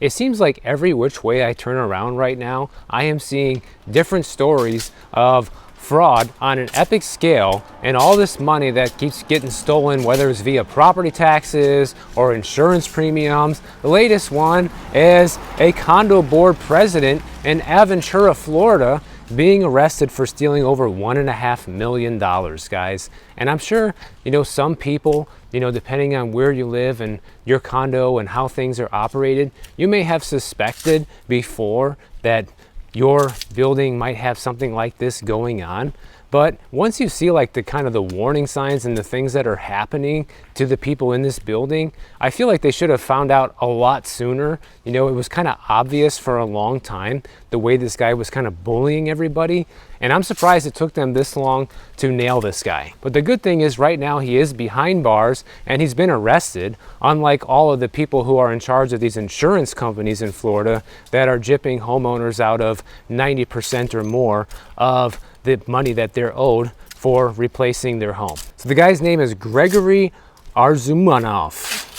It seems like every which way I turn around right now, I am seeing different stories of fraud on an epic scale, and all this money that keeps getting stolen, whether it's via property taxes or insurance premiums. The latest one is a condo board president in Aventura, Florida, being arrested for stealing over $1.5 million, guys. And I'm sure, some people, depending on where you live and your condo and how things are operated, you may have suspected before that your building might have something like this going on. But once you see like the warning signs and the things that are happening to the people in this building, I feel like they should have found out a lot sooner. It was kind of obvious for a long time the way this guy was kind of bullying everybody. And I'm surprised it took them this long to nail this guy. But the good thing is right now he is behind bars and he's been arrested, unlike all of the people who are in charge of these insurance companies in Florida that are gypping homeowners out of 90% or more of the money that they're owed for replacing their home. So the guy's name is Gregory Arzumanov.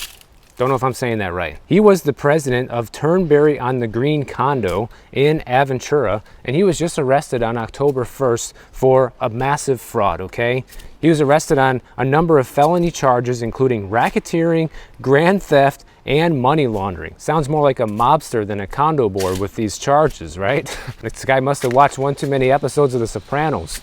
Don't know if I'm saying that right. He was the president of Turnberry on the Green Condo in Aventura, and he was just arrested on October 1st for a massive fraud, okay? He was arrested on a number of felony charges, including racketeering, grand theft, and money laundering. Sounds more like a mobster than a condo board with these charges, right? This guy must have watched one too many episodes of The Sopranos.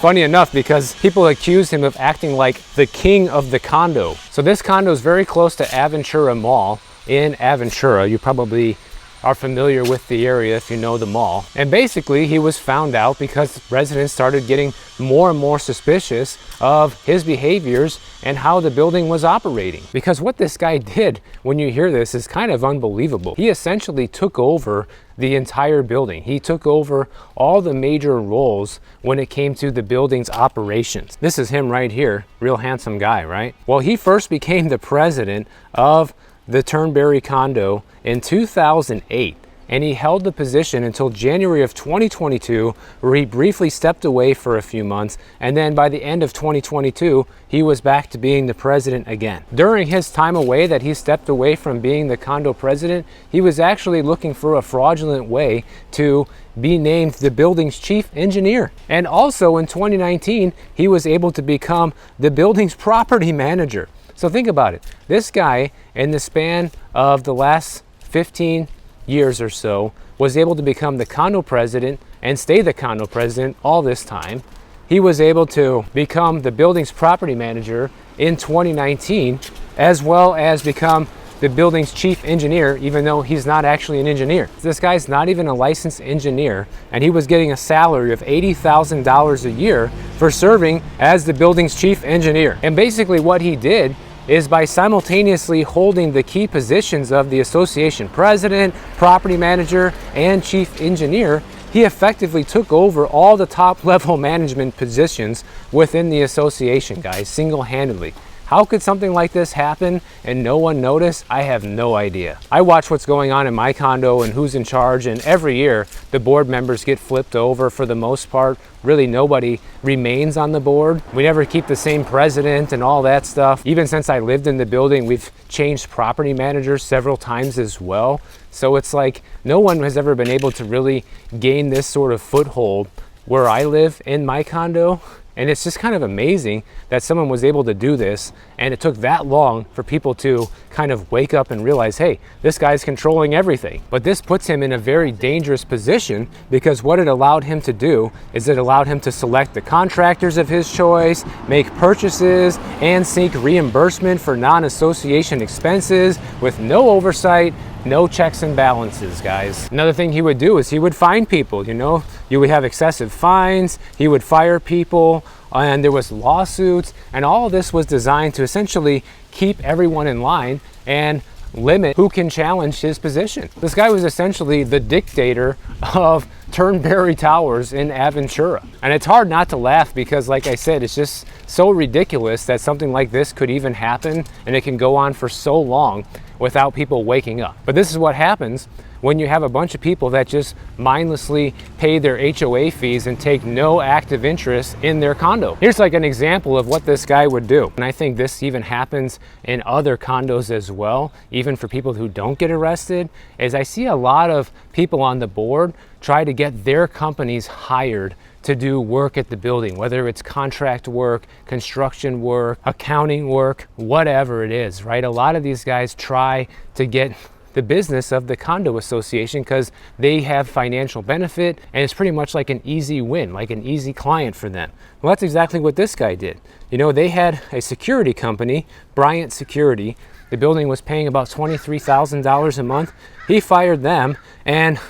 Funny enough, because people accuse him of acting like the king of the condo. So this condo is very close to Aventura Mall in Aventura. You probably are familiar with the area if you know the mall. And basically he was found out because residents started getting more and more suspicious of his behaviors and how the building was operating. Because what this guy did, when you hear this, is kind of unbelievable. He essentially took over the entire building. He took over all the major roles when it came to the building's operations. This is him right here, real handsome guy, right? Well, he first became the president of the Turnberry condo in 2008, and he held the position until January of 2022, where he briefly stepped away for a few months, and then by the end of 2022 he was back to being the president again. During his time away that he stepped away from being the condo president, he was actually looking for a fraudulent way to be named the building's chief engineer. And also in 2019 he was able to become the building's property manager. So think about it. This guy, in the span of the last 15 years or so, was able to become the condo president and stay the condo president all this time. He was able to become the building's property manager in 2019, as well as become the building's chief engineer, even though he's not actually an engineer. This guy's not even a licensed engineer, and he was getting a salary of $80,000 a year for serving as the building's chief engineer. And basically what he did is, by simultaneously holding the key positions of the association president, property manager, and chief engineer, he effectively took over all the top level management positions within the association, guys, single-handedly. How could something like this happen and no one notice? I have no idea. I watch what's going on in my condo and who's in charge, and every year the board members get flipped over for the most part. Really nobody remains on the board. We never keep the same president and all that stuff. Even since I lived in the building, we've changed property managers several times as well. So it's like no one has ever been able to really gain this sort of foothold where I live in my condo. And it's just kind of amazing that someone was able to do this, and it took that long for people to kind of wake up and realize, hey, this guy's controlling everything. But this puts him in a very dangerous position, because what it allowed him to do is it allowed him to select the contractors of his choice, make purchases, and seek reimbursement for non-association expenses with no oversight, no checks and balances, guys. Another thing he would do is he would fine people. You would have excessive fines, he would fire people, and there was lawsuits, and all of this was designed to essentially keep everyone in line and limit who can challenge his position. This guy was essentially the dictator of Turnberry Towers in Aventura. And it's hard not to laugh because, like I said, it's just so ridiculous that something like this could even happen, and it can go on for so long without people waking up. But this is what happens when you have a bunch of people that just mindlessly pay their HOA fees and take no active interest in their condo. Here's like an example of what this guy would do. And I think this even happens in other condos as well, even for people who don't get arrested, is I see a lot of people on the board try to get their companies hired to do work at the building, whether it's contract work, construction work, accounting work, whatever it is, right? A lot of these guys try to get the business of the condo association because they have financial benefit, and it's pretty much like an easy win, like an easy client for them. Well, that's exactly what this guy did. You know, they had a security company, Bryant Security. The building was paying about $23,000 a month. He fired them and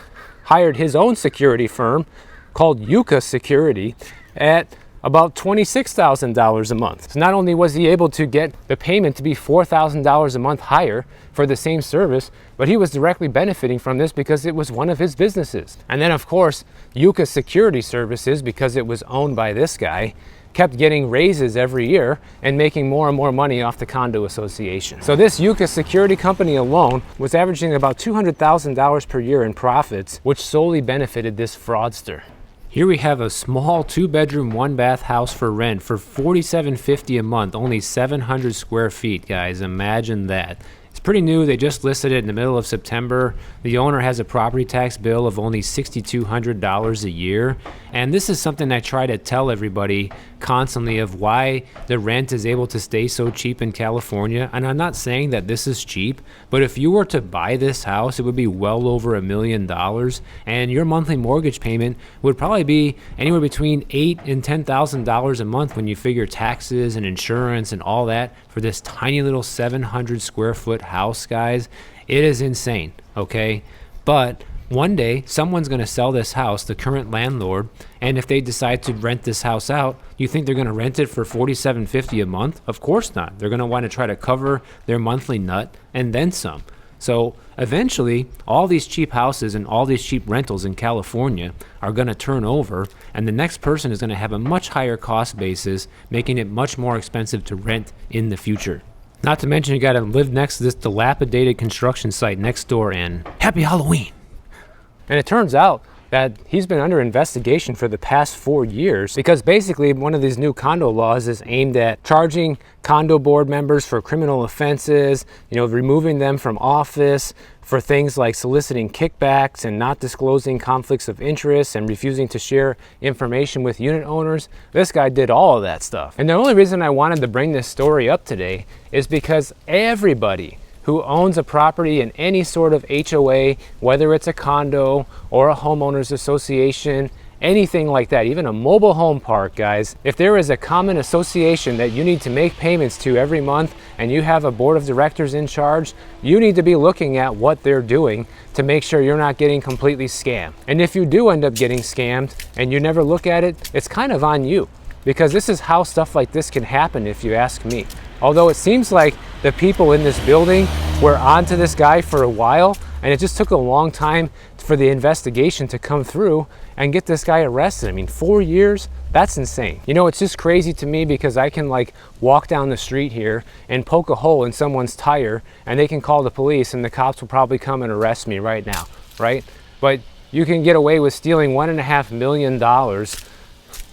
hired his own security firm called Yucca Security at about $26,000 a month. So not only was he able to get the payment to be $4,000 a month higher for the same service, but he was directly benefiting from this because it was one of his businesses. And then of course, Yucca Security Services, because it was owned by this guy, kept getting raises every year and making more and more money off the condo association. So this Yucca Security Company alone was averaging about $200,000 per year in profits, which solely benefited this fraudster. Here we have a small 2-bedroom, 1-bath house for rent for $47.50 a month, only 700 square feet, guys. Imagine that. It's pretty new. They just listed it in the middle of September. The owner has a property tax bill of only $6,200 a year. And this is something I try to tell everybody constantly of why the rent is able to stay so cheap in California. And I'm not saying that this is cheap, but if you were to buy this house, it would be well over $1 million. And your monthly mortgage payment would probably be anywhere between $8,000 and $10,000 a month when you figure taxes and insurance and all that for this tiny little 700 square foot house, guys. It is insane, okay? But one day someone's going to sell this house, the current landlord, and if they decide to rent this house out, you think they're going to rent it for $47.50 a month? Of course not. They're going to want to try to cover their monthly nut and then some. So eventually all these cheap houses and all these cheap rentals in California are going to turn over, and the next person is going to have a much higher cost basis, making it much more expensive to rent in the future. Not to mention you got to live next to this dilapidated construction site next door, and happy Halloween. And it turns out that he's been under investigation for the past 4 years because basically one of these new condo laws is aimed at charging condo board members for criminal offenses, you know, removing them from office for things like soliciting kickbacks and not disclosing conflicts of interest and refusing to share information with unit owners. This guy did all of that stuff. And the only reason I wanted to bring this story up today is because everybody who owns a property in any sort of HOA, whether it's a condo or a homeowners association, anything like that, even a mobile home park, guys, if there is a common association that you need to make payments to every month and you have a board of directors in charge, you need to be looking at what they're doing to make sure you're not getting completely scammed. And if you do end up getting scammed and you never look at it, it's kind of on you, because this is how stuff like this can happen if you ask me. Although it seems like the people in this building were onto this guy for a while, and it just took a long time for the investigation to come through and get this guy arrested. I mean, 4 years, that's insane. You know, it's just crazy to me because I can like walk down the street here and poke a hole in someone's tire and they can call the police and the cops will probably come and arrest me right now, right? But you can get away with stealing $1.5 million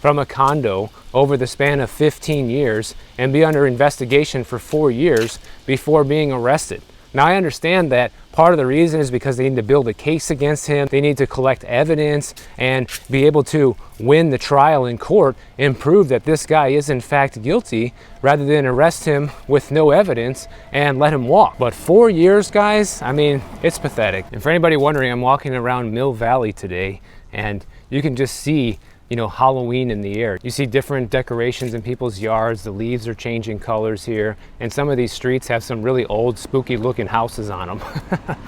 from a condo over the span of 15 years and be under investigation for 4 years before being arrested. Now, I understand that part of the reason is because they need to build a case against him. They need to collect evidence and be able to win the trial in court and prove that this guy is in fact guilty rather than arrest him with no evidence and let him walk. But 4 years, guys, I mean, it's pathetic. And for anybody wondering, I'm walking around Mill Valley today and you can just see, you know, Halloween in the air. You see different decorations in people's yards. The leaves are changing colors here. And some of these streets have some really old, spooky looking houses on them.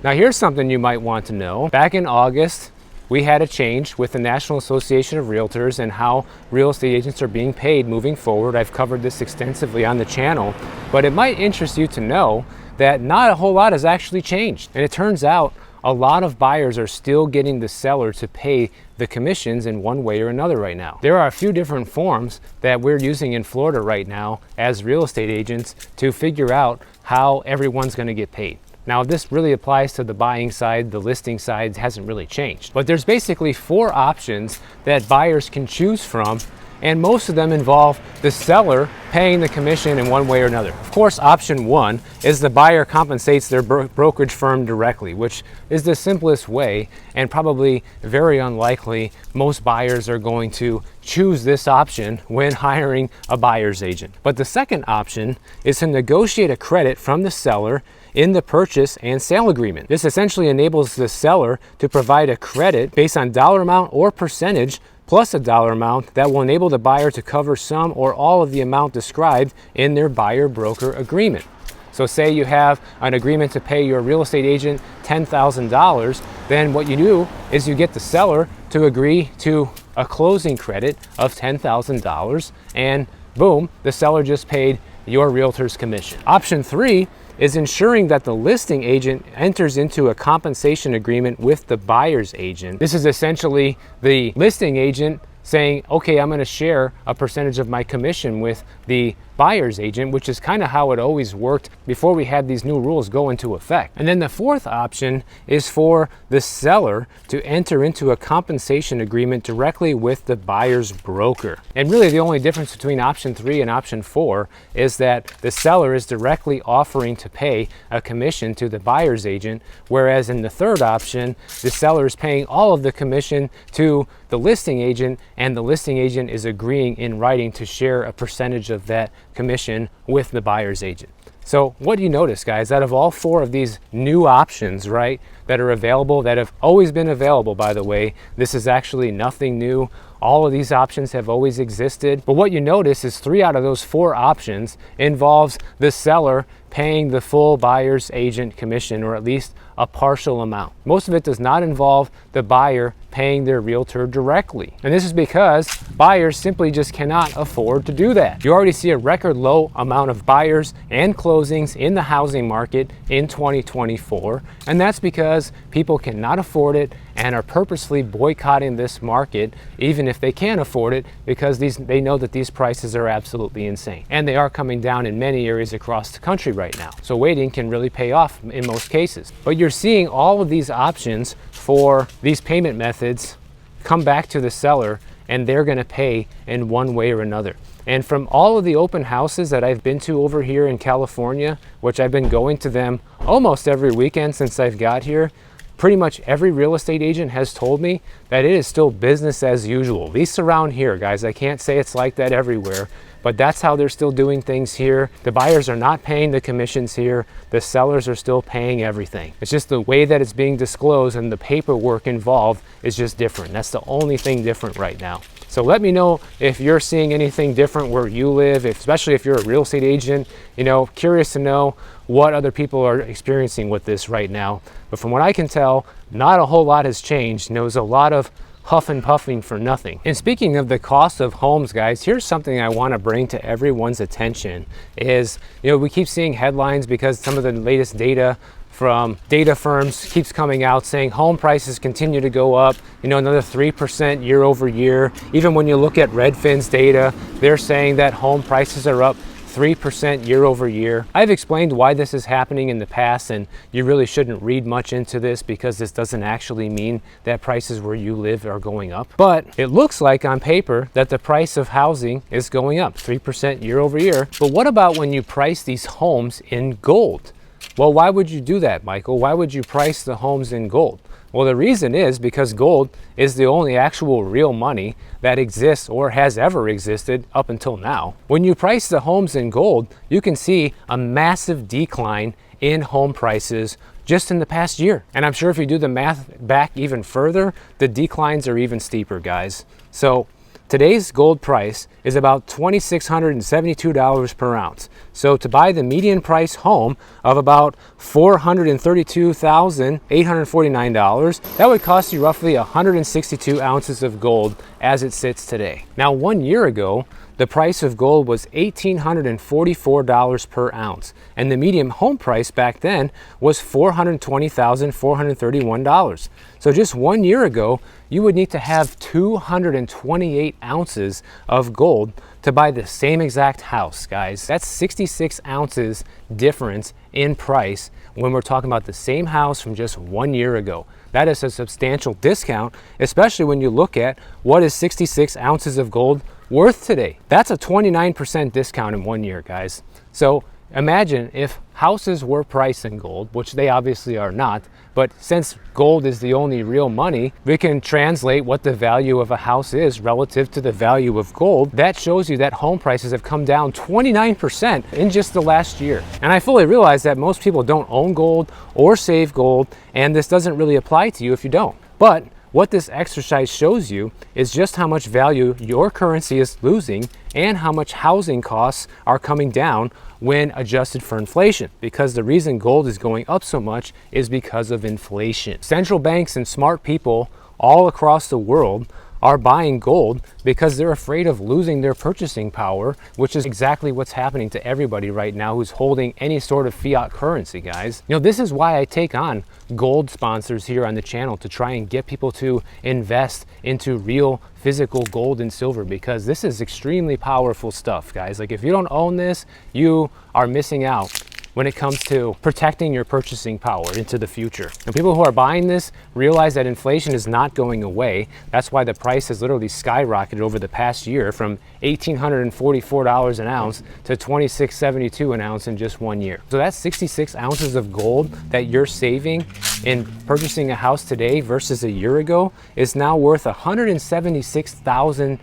Now here's something you might want to know. Back in August, we had a change with the National Association of Realtors and how real estate agents are being paid moving forward. I've covered this extensively on the channel, but it might interest you to know that not a whole lot has actually changed. And it turns out a lot of buyers are still getting the seller to pay the commissions in one way or another right now. There are a few different forms that we're using in Florida right now as real estate agents to figure out how everyone's going to get paid. Now, this really applies to the buying side. The listing side hasn't really changed. But there's basically 4 options that buyers can choose from, and most of them involve the seller paying the commission in one way or another. Of course, option 1 is the buyer compensates their brokerage firm directly, which is the simplest way, and probably very unlikely most buyers are going to choose this option when hiring a buyer's agent. But the second option is to negotiate a credit from the seller in the purchase and sale agreement. This essentially enables the seller to provide a credit based on dollar amount or percentage plus a dollar amount that will enable the buyer to cover some or all of the amount described in their buyer-broker agreement. So say you have an agreement to pay your real estate agent $10,000, then what you do is you get the seller to agree to a closing credit of $10,000, and boom, the seller just paid your realtor's commission. Option 3 is ensuring that the listing agent enters into a compensation agreement with the buyer's agent. This is essentially the listing agent saying, okay, I'm going to share a percentage of my commission with the buyer's agent, which is kind of how it always worked before we had these new rules go into effect. And then the fourth option is for the seller to enter into a compensation agreement directly with the buyer's broker. And really the only difference between option 3 and option 4 is that the seller is directly offering to pay a commission to the buyer's agent, whereas in the third option, the seller is paying all of the commission to the listing agent, and the listing agent is agreeing in writing to share a percentage of that commission with the buyer's agent. So what do you notice, guys? Out of all 4 of these new options, right, that are available, that have always been available, by the way, this is actually nothing new. All of these options have always existed. But what you notice is 3 out of those 4 options involves the seller paying the full buyer's agent commission, or at least a partial amount. Most of it does not involve the buyer paying their realtor directly. And this is because buyers simply just cannot afford to do that. You already see a record low amount of buyers and closings in the housing market in 2024. And that's because people cannot afford it and are purposely boycotting this market, even if they can afford it, because they know that these prices are absolutely insane. And they are coming down in many areas across the country right now. So waiting can really pay off in most cases. But you're seeing all of these options for these payment methods come back to the seller, and they're going to pay in one way or another. And from all of the open houses that I've been to over here in California, which I've been going to them almost every weekend since I've got here, pretty much every real estate agent has told me that it is still business as usual. At least around here, guys. I can't say it's like that everywhere, but that's how they're still doing things here. The buyers are not paying the commissions here. The sellers are still paying everything. It's just the way that it's being disclosed and the paperwork involved is just different. That's the only thing different right now. So let me know if you're seeing anything different where you live, especially if you're a real estate agent. You know, curious to know what other people are experiencing with this right now. But from what I can tell, not a whole lot has changed. And there was a lot of huff and puffing for nothing. And speaking of the cost of homes, guys, here's something I want to bring to everyone's attention is, you know, we keep seeing headlines because some of the latest data from data firms keeps coming out saying home prices continue to go up, you know, another 3% year over year. Even when you look at Redfin's data, they're saying that home prices are up 3% year over year. I've explained why this is happening in the past, and you really shouldn't read much into this because this doesn't actually mean that prices where you live are going up. But it looks like on paper that the price of housing is going up 3% year over year. But what about when you price these homes in gold? Well, why would you do that, Michael? Why would you price the homes in gold? Well, the reason is because gold is the only actual real money that exists or has ever existed up until now. When you price the homes in gold, you can see a massive decline in home prices just in the past year. And I'm sure if you do the math back even further, the declines are even steeper, guys. So today's gold price is about $2,672 per ounce. So to buy the median price home of about $432,849, that would cost you roughly 162 ounces of gold as it sits today. Now, 1 year ago, the price of gold was $1,844 per ounce, and the median home price back then was $420,431. So just 1 year ago, you would need to have 228 ounces of gold to buy the same exact house, guys. That's 66 ounces difference in price when we're talking about the same house from just 1 year ago. That is a substantial discount, especially when you look at what is 66 ounces of gold worth today. That's a 29% discount in 1 year, guys. So imagine if houses were priced in gold, which they obviously are not, but since gold is the only real money, we can translate what the value of a house is relative to the value of gold. That shows you that home prices have come down 29% in just the last year. And I fully realize that most people don't own gold or save gold, and this doesn't really apply to you if you don't. But what this exercise shows you is just how much value your currency is losing and how much housing costs are coming down when adjusted for inflation, because the reason gold is going up so much is because of inflation. Central banks and smart people all across the world are buying gold because they're afraid of losing their purchasing power, which is exactly what's happening to everybody right now who's holding any sort of fiat currency, guys. You know, this is why I take on gold sponsors here on the channel to try and get people to invest into real physical gold and silver, because this is extremely powerful stuff, guys. Like, if you don't own this, you are missing out when it comes to protecting your purchasing power into the future. And people who are buying this realize that inflation is not going away. That's why the price has literally skyrocketed over the past year from $1,844 an ounce to $2,672 an ounce in just 1 year. So that's 66 ounces of gold that you're saving in purchasing a house today versus a year ago is now worth $176,000.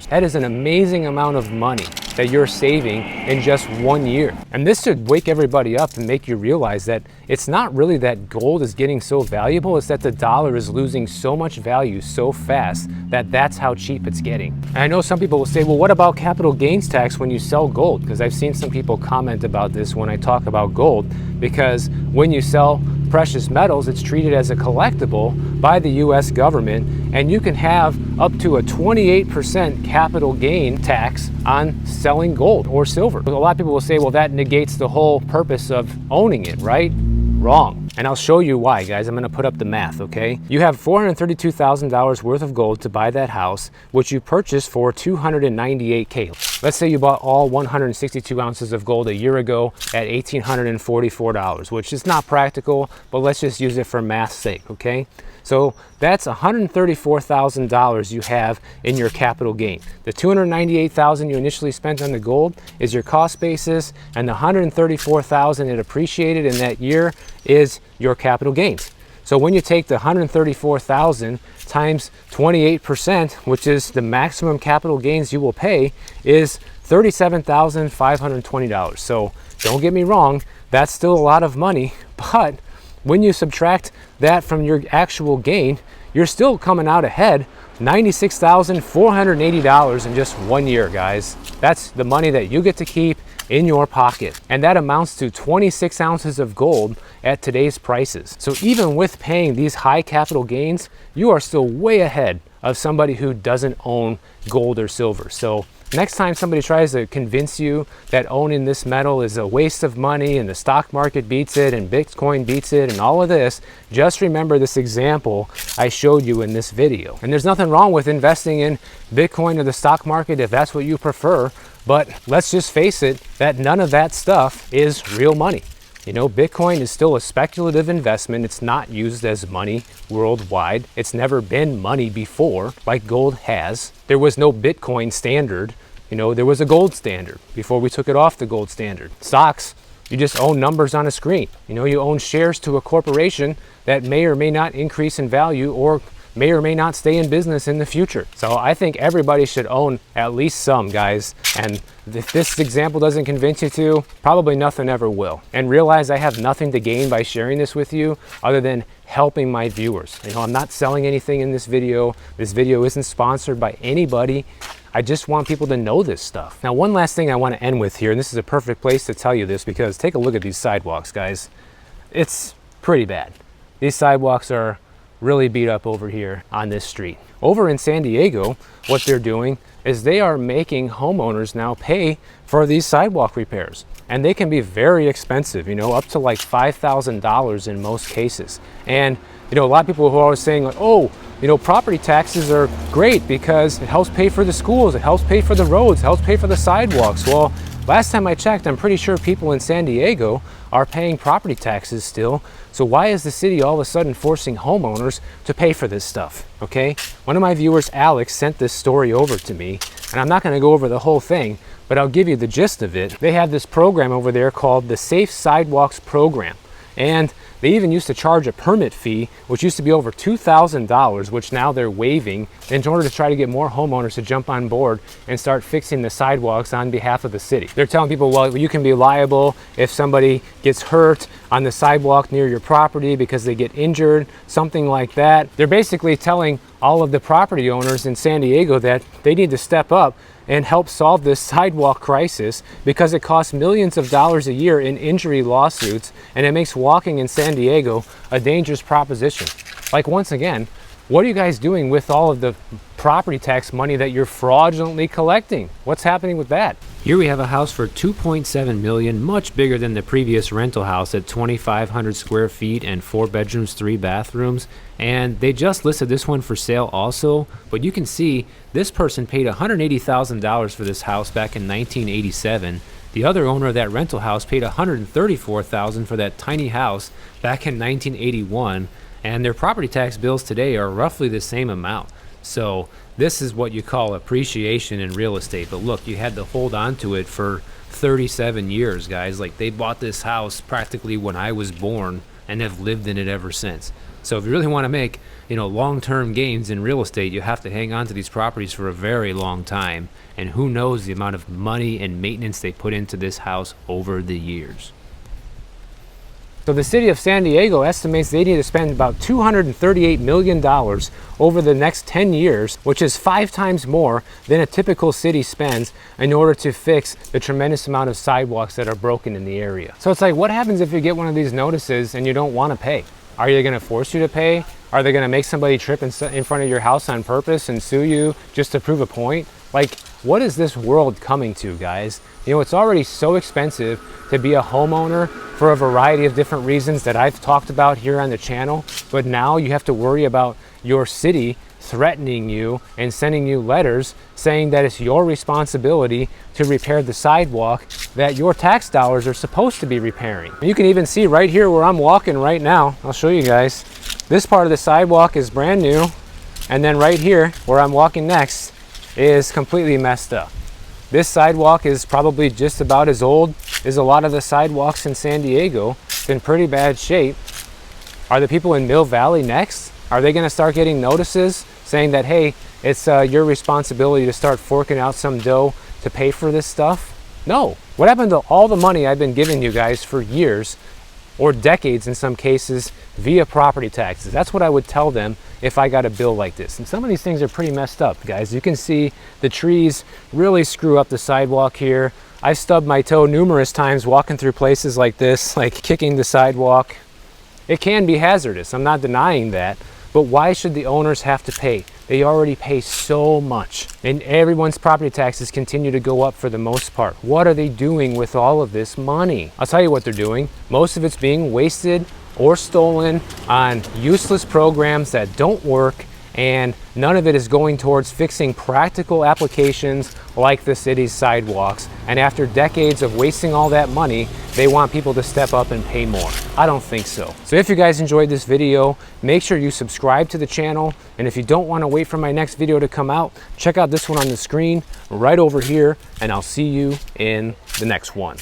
That is an amazing amount of money that you're saving in just 1 year. And this should wake everybody up and make you realize that it's not really that gold is getting so valuable, it's that the dollar is losing so much value so fast that that's how cheap it's getting. And I know some people will say, well, what about capital gains tax when you sell gold? Because I've seen some people comment about this when I talk about gold, because when you sell precious metals, it's treated as a collectible by the US government, and you can have up to a 28% capital gain tax on selling gold or silver. A lot of people will say, well, that negates the whole purpose of owning it, right? Wrong. And I'll show you why, guys. I'm gonna put up the math, okay? You have $432,000 worth of gold to buy that house, which you purchased for $298K. Let's say you bought all 162 ounces of gold a year ago at $1,844, which is not practical, but let's just use it for math's sake, okay? So that's $134,000 you have in your capital gain. The $298,000 you initially spent on the gold is your cost basis, and the $134,000 it appreciated in that year is your capital gains. So when you take the $134,000 times 28%, which is the maximum capital gains you will pay, is $37,520. So don't get me wrong, that's still a lot of money, but when you subtract that from your actual gain, you're still coming out ahead $96,480 in just 1 year, guys. That's the money that you get to keep in your pocket. And that amounts to 26 ounces of gold at today's prices. So even with paying these high capital gains, you are still way ahead of somebody who doesn't own gold or silver. So next time somebody tries to convince you that owning this metal is a waste of money and the stock market beats it and Bitcoin beats it and all of this, just remember this example I showed you in this video. And there's nothing wrong with investing in Bitcoin or the stock market if that's what you prefer, but let's just face it, that none of that stuff is real money. You know, Bitcoin is still a speculative investment. It's not used as money worldwide. It's never been money before, like gold has. There was no Bitcoin standard. You know, there was a gold standard before we took it off the gold standard. Stocks, you just own numbers on a screen. You know, you own shares to a corporation that may or may not increase in value or may or may not stay in business in the future. So I think everybody should own at least some, guys. And if this example doesn't convince you to, probably nothing ever will. And realize I have nothing to gain by sharing this with you other than helping my viewers. You know, I'm not selling anything in this video. This video isn't sponsored by anybody. I just want people to know this stuff. Now, one last thing I want to end with here, and this is a perfect place to tell you this, because take a look at these sidewalks, guys. It's pretty bad. These sidewalks are really beat up over here on this street. Over in San Diego, what they're doing is they are making homeowners now pay for these sidewalk repairs. And they can be very expensive, you know, up to like $5,000 in most cases. And, you know, a lot of people who are always saying like, oh, you know, property taxes are great because it helps pay for the schools, it helps pay for the roads, it helps pay for the sidewalks. Well, last time I checked, I'm pretty sure people in San Diego are paying property taxes still. So why is the city all of a sudden forcing homeowners to pay for this stuff, okay? One of my viewers, Alex, sent this story over to me, and I'm not gonna go over the whole thing, but I'll give you the gist of it. They have this program over there called the Safe Sidewalks Program. And they even used to charge a permit fee, which used to be over $2,000, which now they're waiving in order to try to get more homeowners to jump on board and start fixing the sidewalks on behalf of the city. They're telling people, well, you can be liable if somebody gets hurt on the sidewalk near your property because they get injured, something like that. They're basically telling all of the property owners in San Diego that they need to step up and help solve this sidewalk crisis because it costs millions of dollars a year in injury lawsuits, and it makes walking in San Diego a dangerous proposition. Like, once again, what are you guys doing with all of the property tax money that you're fraudulently collecting? What's happening with that? Here we have a house for $2.7 million, much bigger than the previous rental house at 2,500 square feet and 4 bedrooms, 3 bathrooms. And they just listed this one for sale also, but you can see this person paid $180,000 for this house back in 1987. The other owner of that rental house paid $134,000 for that tiny house back in 1981, and their property tax bills today are roughly the same amount. So this is what you call appreciation in real estate. But look, you had to hold on to it for 37 years, guys. Like, they bought this house practically when I was born and have lived in it ever since. So if you really want to make, you know, long-term gains in real estate, you have to hang on to these properties for a very long time. And who knows the amount of money and maintenance they put into this house over the years. So the city of San Diego estimates they need to spend about $238 million over the next 10 years, which is 5 times more than a typical city spends in order to fix the tremendous amount of sidewalks that are broken in the area. So it's like, what happens if you get one of these notices and you don't want to pay? Are they going to force you to pay? Are they going to make somebody trip in front of your house on purpose and sue you just to prove a point? Like, what is this world coming to, guys? You know, it's already so expensive to be a homeowner for a variety of different reasons that I've talked about here on the channel, but now you have to worry about your city threatening you and sending you letters saying that it's your responsibility to repair the sidewalk that your tax dollars are supposed to be repairing. You can even see right here where I'm walking right now, I'll show you guys, this part of the sidewalk is brand new, and then right here where I'm walking next is completely messed up. This sidewalk is probably just about as old as a lot of the sidewalks in San Diego. It's in pretty bad shape. Are the people in Mill Valley next? Are they going to start getting notices saying that, hey, it's your responsibility to start forking out some dough to pay for this stuff? No. What happened to all the money I've been giving you guys for years, or decades in some cases, via property taxes? That's what I would tell them if I got a bill like this. And some of these things are pretty messed up, guys. You can see the trees really screw up the sidewalk here. I've stubbed my toe numerous times walking through places like this, like kicking the sidewalk. It can be hazardous, I'm not denying that, but why should the owners have to pay? They already pay so much, and everyone's property taxes continue to go up for the most part. What are they doing with all of this money? I'll tell you what they're doing. Most of it's being wasted or stolen on useless programs that don't work, and none of it is going towards fixing practical applications like the city's sidewalks. And after decades of wasting all that money, they want people to step up and pay more. I don't think so. So if you guys enjoyed this video, make sure you subscribe to the channel. And if you don't want to wait for my next video to come out, check out this one on the screen right over here, and I'll see you in the next one.